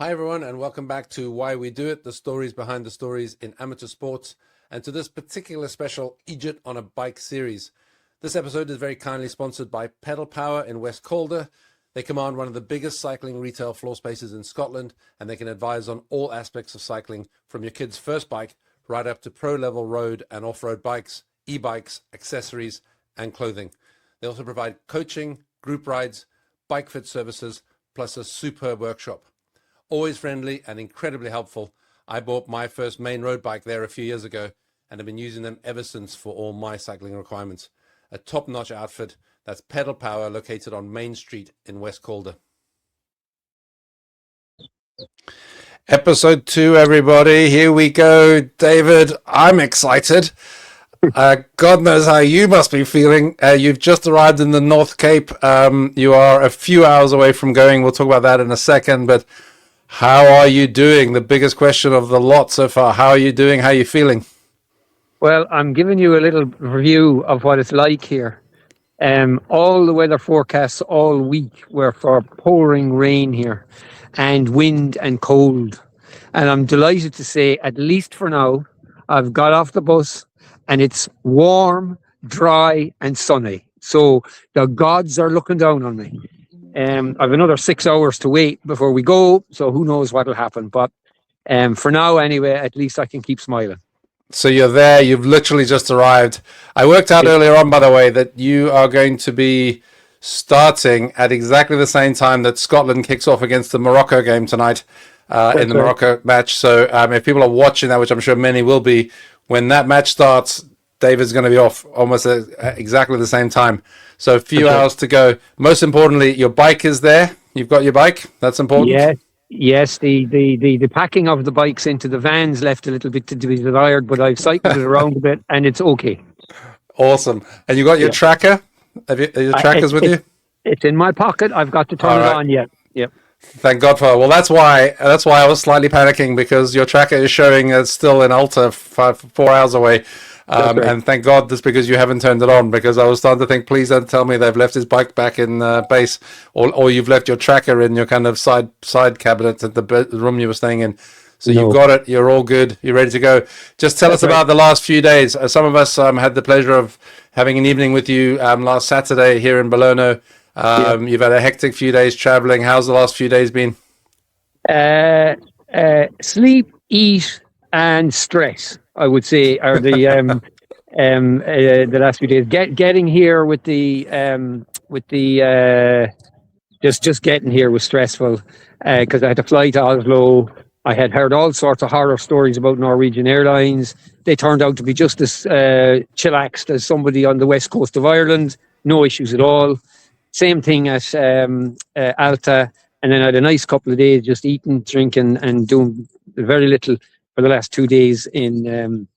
Hi, everyone, and welcome back to Why We Do It, the stories behind the stories in amateur sports, and to this particular special Eejitonabike series. This episode is very kindly sponsored by Pedal Power in West Calder. They command one of the biggest cycling retail floor spaces in Scotland, and they can advise on all aspects of cycling, from your kid's first bike right up to pro-level road and off-road bikes, e-bikes, accessories, and clothing. They also provide coaching, group rides, bike fit services, plus a superb workshop. Always friendly and incredibly helpful. I bought my first main road bike there a few years ago and have been using them ever since for all my cycling requirements. A top-notch outfit. That's Pedal Power, located on Main Street in West Calder. Episode 2, everybody. Here we go. David, I'm excited. God knows how you must be feeling. You've just arrived in the North Cape. You are a few hours away from going. We'll talk about that in a second, but how are you doing? The biggest question of the lot so far. How are you doing? How are you feeling? Well, I'm giving you a little review of what it's like here. All the weather forecasts all week were for pouring rain here and wind and cold. And I'm delighted to say, at least for now, I've got off the bus and it's warm, dry and sunny. So the gods are looking down on me. I've another 6 hours to wait before we go, so who knows what will happen. But for now, anyway, at least I can keep smiling. So you're there. You've literally just arrived. I worked out earlier on, by the way, that you are going to be starting at exactly the same time that Scotland kicks off against the Morocco game tonight in the Morocco match. So if people are watching that, which I'm sure many will be, when that match starts, David's going to be off almost at exactly the same time. So a few hours to go. Most importantly, your bike is there. You've got your bike. That's important. Yes. The packing of the bikes into the vans left a little bit to be desired, but I've cycled it around a bit and it's okay. Awesome. And you got your tracker? Are your trackers with you? It's in my pocket. I've got to turn it on yet. Yep. Thank God for it. Well, that's why I was slightly panicking, because your tracker is showing it's still in Alta 4 hours away. Right. And thank God that's because you haven't turned it on, because I was starting to think, please don't tell me they've left his bike back in base, or you've left your tracker in your kind of side cabinet at the room you were staying in. So you've got it. You're all good. You're ready to go. Just tell us about the last few days. Some of us had the pleasure of having an evening with you last Saturday here in Bologna. You've had a hectic few days traveling. How's the last few days been? Sleep, eat, and stress, I would say, are the last few days. Getting here with the just getting here was stressful because I had to fly to Oslo. I had heard all sorts of horror stories about Norwegian Airlines. They turned out to be just as chillaxed as somebody on the west coast of Ireland. No issues at all. Same thing at Alta. And then I had a nice couple of days just eating, drinking, and doing very little for the last 2 days in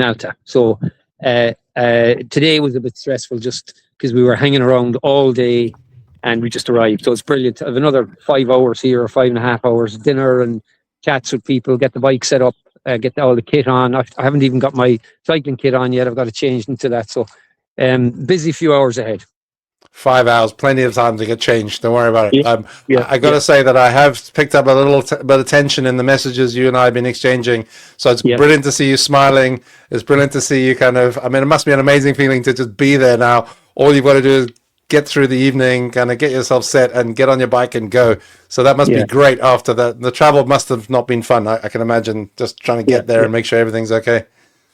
Alta. So today was a bit stressful just because we were hanging around all day and we just arrived. So it's brilliant. I have another 5 hours here, or 5.5 hours, dinner and chats with people, get the bike set up, get all the kit on. I haven't even got my cycling kit on yet. I've got to change into that. So busy few hours ahead. 5 hours, plenty of time to get changed. Don't worry about it. I got to say that I have picked up a little bit of tension in the messages you and I have been exchanging. So it's brilliant to see you smiling. It's brilliant to see you it must be an amazing feeling to just be there now. All you've got to do is get through the evening, kind of get yourself set and get on your bike and go. So that must be great after that. The travel must have not been fun. I can imagine just trying to get there and make sure everything's okay.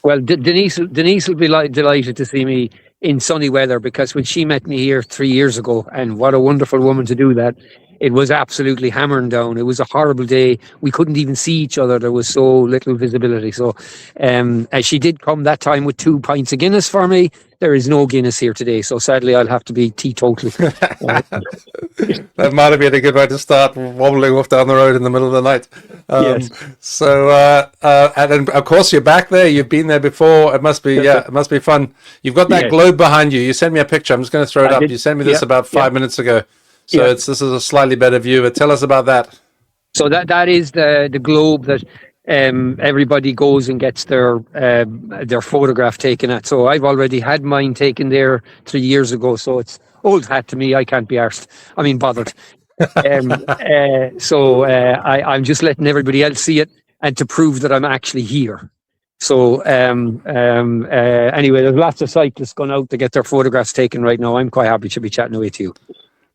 Well, Denise will be delighted to see me in sunny weather, because when she met me here 3 years ago, and what a wonderful woman to do that, it was absolutely hammering down. It was a horrible day. We couldn't even see each other. There was so little visibility. So she did come that time with 2 pints of Guinness for me. There is no Guinness here today, so sadly I'll have to be teetotal. That might have been a good way to start, wobbling off down the road in the middle of the night. So, and of course you're back there. You've been there before. It must be, it must be fun. You've got that globe behind you. You sent me a picture. I'm just going to throw it up. You sent me this about 5 minutes ago. So this is a slightly better view. But tell us about that. So that is the globe that everybody goes and gets their photograph taken at. So I've already had mine taken there 3 years ago. So it's old hat to me. I can't be bothered. I'm just letting everybody else see it and to prove that I'm actually here. So anyway, there's lots of cyclists going out to get their photographs taken right now. I'm quite happy to be chatting away to you.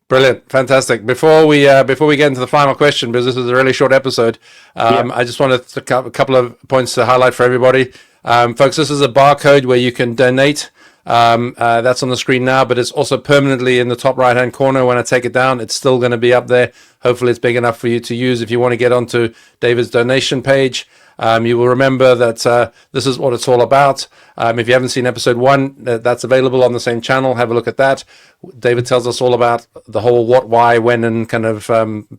Brilliant, fantastic. Before we get into the final question, because this is a really short episode, I just wanted a couple of points to highlight for everybody. Folks, this is a barcode where you can donate. That's on the screen now, but it's also permanently in the top right hand corner. When I take it down, it's still going to be up there. Hopefully it's big enough for you to use if you want to get onto David's donation page. You will remember that this is what it's all about. If you haven't seen episode 1, that's available on the same channel. Have a look at that. David tells us all about the whole what, why, when, and kind of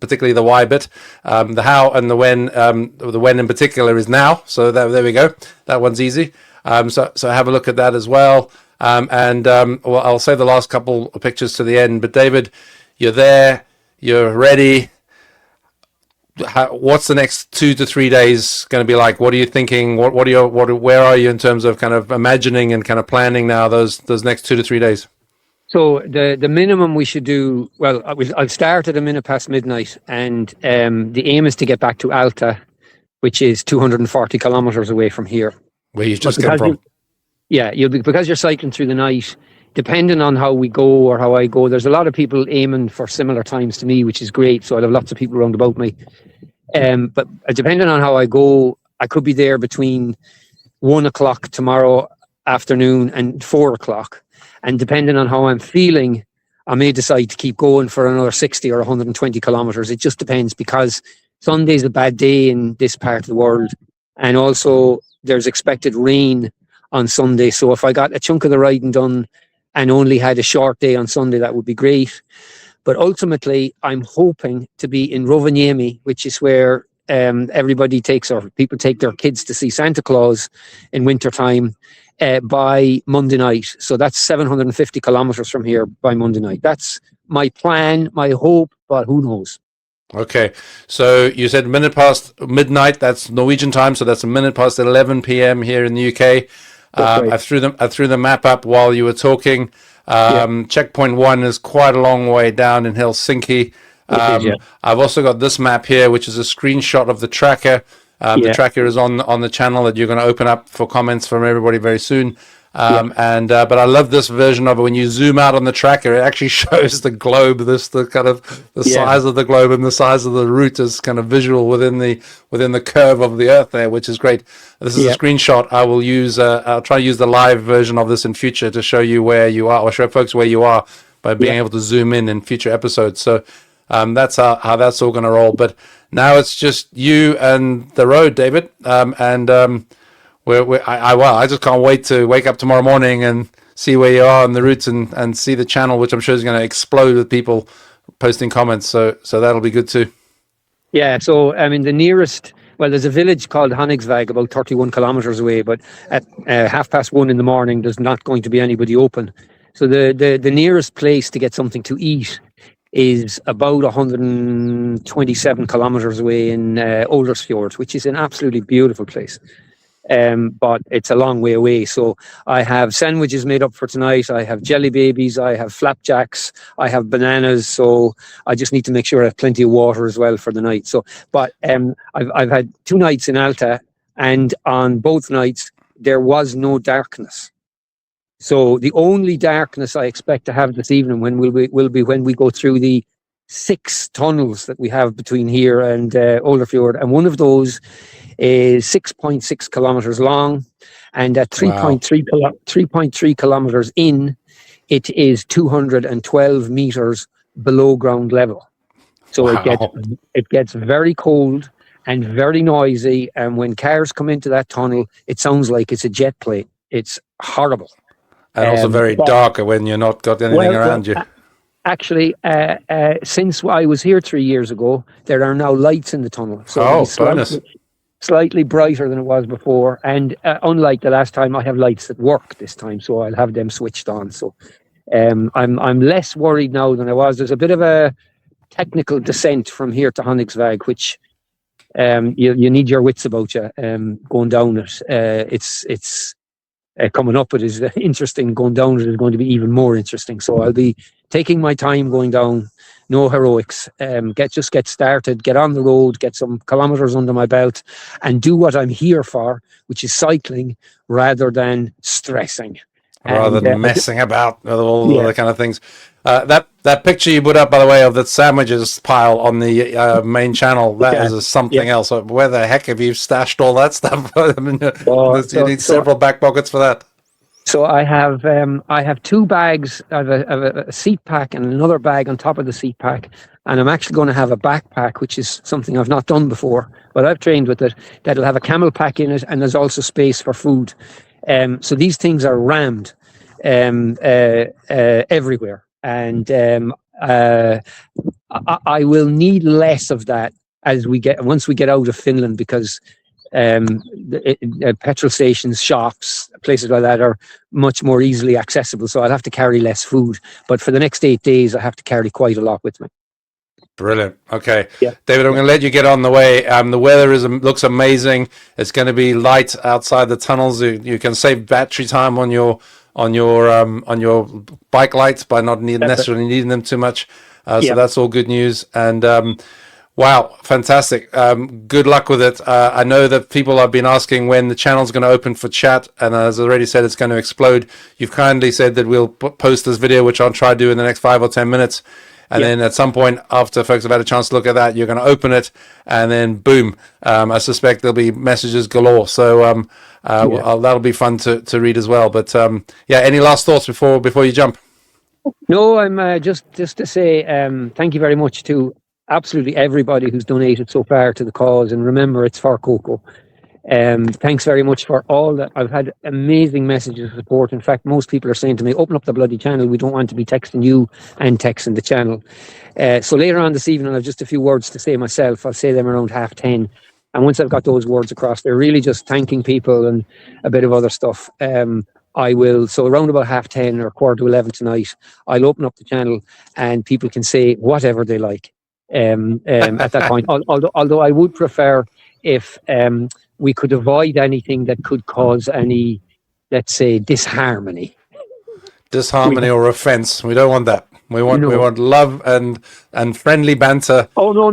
particularly the why bit. The how and the when in particular is now. So there we go. That one's easy. So have a look at that as well. Well, I'll save the last couple of pictures to the end. But David, you're there. You're ready. What's the next 2 to 3 days going to be like? What are you thinking? Where are you in terms of kind of imagining and kind of planning now those next 2 to 3 days? So the minimum we should do, well, I'll start at a minute past midnight, and the aim is to get back to Alta, which is 240 kilometers away from here. Where you just came from. Because you're cycling through the night, depending on how we go or how I go, there's a lot of people aiming for similar times to me, which is great. So I'll have lots of people around about me. But depending on how I go, I could be there between 1 o'clock tomorrow afternoon and 4 o'clock. And depending on how I'm feeling, I may decide to keep going for another 60 or 120 kilometers. It just depends, because Sunday's a bad day in this part of the world. And also there's expected rain on Sunday. So if I got a chunk of the riding done and only had a short day on Sunday, that would be great. But ultimately, I'm hoping to be in Rovaniemi, which is where people take their kids to see Santa Claus in wintertime by Monday night. So that's 750 kilometers from here by Monday night. That's my plan, my hope, but who knows? Okay, so you said minute past midnight. That's Norwegian time, so that's a minute past 11 p.m. here in the UK. Right. I threw the map up while you were talking. Checkpoint 1 is quite a long way down in Helsinki. I've also got this map here, which is a screenshot of the tracker. The tracker is on the channel that you're going to open up for comments from everybody very soon. But I love this version of it. When you zoom out on the tracker, it actually shows the globe, the size of the globe and the size of the route is kind of visual within the curve of the Earth there, which is great. This is a screenshot. I will use. I'll try to use the live version of this in future to show you where you are, or show folks where you are by being able to zoom in future episodes. So that's how that's all going to roll. But now it's just you and the road, David, I just can't wait to wake up tomorrow morning and see where you are on the route and see the channel, which I'm sure is going to explode with people posting comments. So that'll be good too. Yeah. So, I mean, there's a village called Honningsvåg about 31 kilometers away, but at 1:30 in the morning, there's not going to be anybody open. So the nearest place to get something to eat is about 127 kilometers away in Oldersfjord, which is an absolutely beautiful place. But it's a long way away. So I have sandwiches made up for tonight. I have jelly babies. I have flapjacks. I have bananas. So I just need to make sure I have plenty of water as well for the night. So, but I've had 2 nights in Alta, and on both nights there was no darkness. So the only darkness I expect to have this evening will be when we go through the 6 tunnels that we have between here and Olderfjord, and one of those is 6.6 kilometers long, and at 3.3 kilometers in, it is 212 meters below ground level. So it gets very cold and very noisy, and when cars come into that tunnel, it sounds like it's a jet plane. It's horrible. And also very dark when you're not got anything around you. Actually, since I was here 3 years ago, there are now lights in the tunnel. So bonus. Slightly brighter than it was before. And unlike the last time, I have lights that work this time, so I'll have them switched on. So I'm less worried now than I was. There's a bit of a technical descent from here to Honningsvåg, which you need your wits about you going down it. It's coming up it is interesting. Going down it is going to be even more interesting. So I'll be taking my time going down, no heroics. Get started, get on the road, get some kilometers under my belt, and do what I'm here for, which is cycling rather than stressing. Rather than messing about with all Yeah. the kind of things. That picture you put up, by the way, of the sandwiches pile on the main channel, that is something else. Where the heck have you stashed all that stuff? I mean, you need several back pockets for that. So I have 2 bags. I have a seat pack and another bag on top of the seat pack, and I'm actually going to have a backpack, which is something I've not done before, but I've trained with it. That'll have a camel pack in it, and there's also space for food. So these things are rammed everywhere, and I will need less of that once we get out of Finland, because petrol stations, shops, places like that are much more easily accessible. So I'll have to carry less food. But for the next 8 days, I have to carry quite a lot with me. Brilliant. Okay, David, I'm going to let you get on the way. The weather looks amazing. It's going to be light outside the tunnels. You can save battery time on your bike lights by not necessarily needing them too much. So that's all good news. And wow, fantastic. Good luck with it. I know that people have been asking when the channel's going to open for chat, and as I already said, it's going to explode. You've kindly said that we'll post this video, which I'll try to do in the next 5 or 10 minutes. And then at some point, after folks have had a chance to look at that, you're going to open it, and then boom, I suspect there'll be messages galore. So that'll be fun to read as well. But any last thoughts before you jump? No, I'm just to say thank you very much to absolutely everybody who's donated so far to the cause. And remember, it's for Coco. Thanks very much for all that. I've had amazing messages of support. In fact, most people are saying to me, open up the bloody channel. We don't want to be texting you and texting the channel. So later on this evening, I've just a few words to say myself. I'll say them around 10:30. And once I've got those words across, they're really just thanking people and a bit of other stuff. I will, so around about 10:30 or 10:45 tonight, I'll open up the channel and people can say whatever they like at that point. Although I would prefer if we could avoid anything that could cause any, let's say, disharmony. Or offense. We don't want that. We want love and friendly banter. Oh no!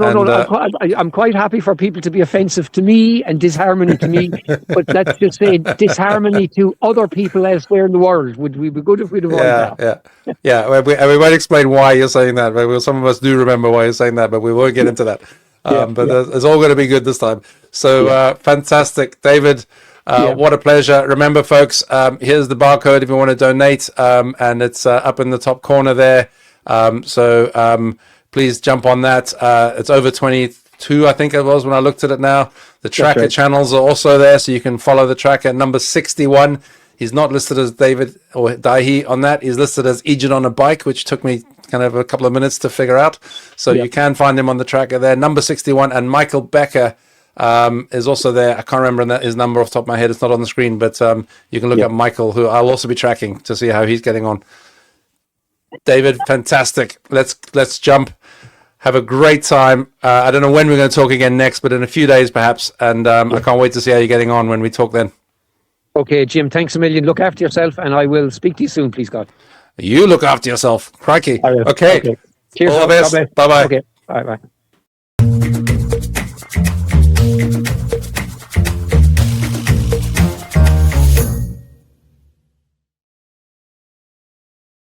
I'm quite happy for people to be offensive to me and disharmony to me, but let's just say disharmony to other people elsewhere in the world. Would we be good if we'd avoid that? Yeah. We won't explain why you're saying that. But some of us do remember why you're saying that, but we won't get into that. It's all going to be good this time. So fantastic, David. What a pleasure. Remember, folks, here's the barcode if you want to donate, and it's up in the top corner there. So please jump on that. It's over 22, I think it was when I looked at it now. The tracker channels are also there, so you can follow the tracker. Number 61, he's not listed as David or Daithi on that. He's listed as Eejitonabike, which took me kind of a couple of minutes to figure out. So you can find him on the tracker there. Number 61, and Michael Becker is also there. I can't remember his number off the top of my head. It's not on the screen, but you can look up Michael, who I'll also be tracking to see how he's getting on. David, fantastic. Let's jump. Have a great time. I don't know when we're going to talk again next, but in a few days perhaps. And I can't wait to see how you're getting on when we talk then. Okay, Jim, thanks a million. Look after yourself, and I will speak to you soon, please God. You look after yourself. Crikey. Okay. Cheers. All the best. Bye-bye. Okay. Bye-bye.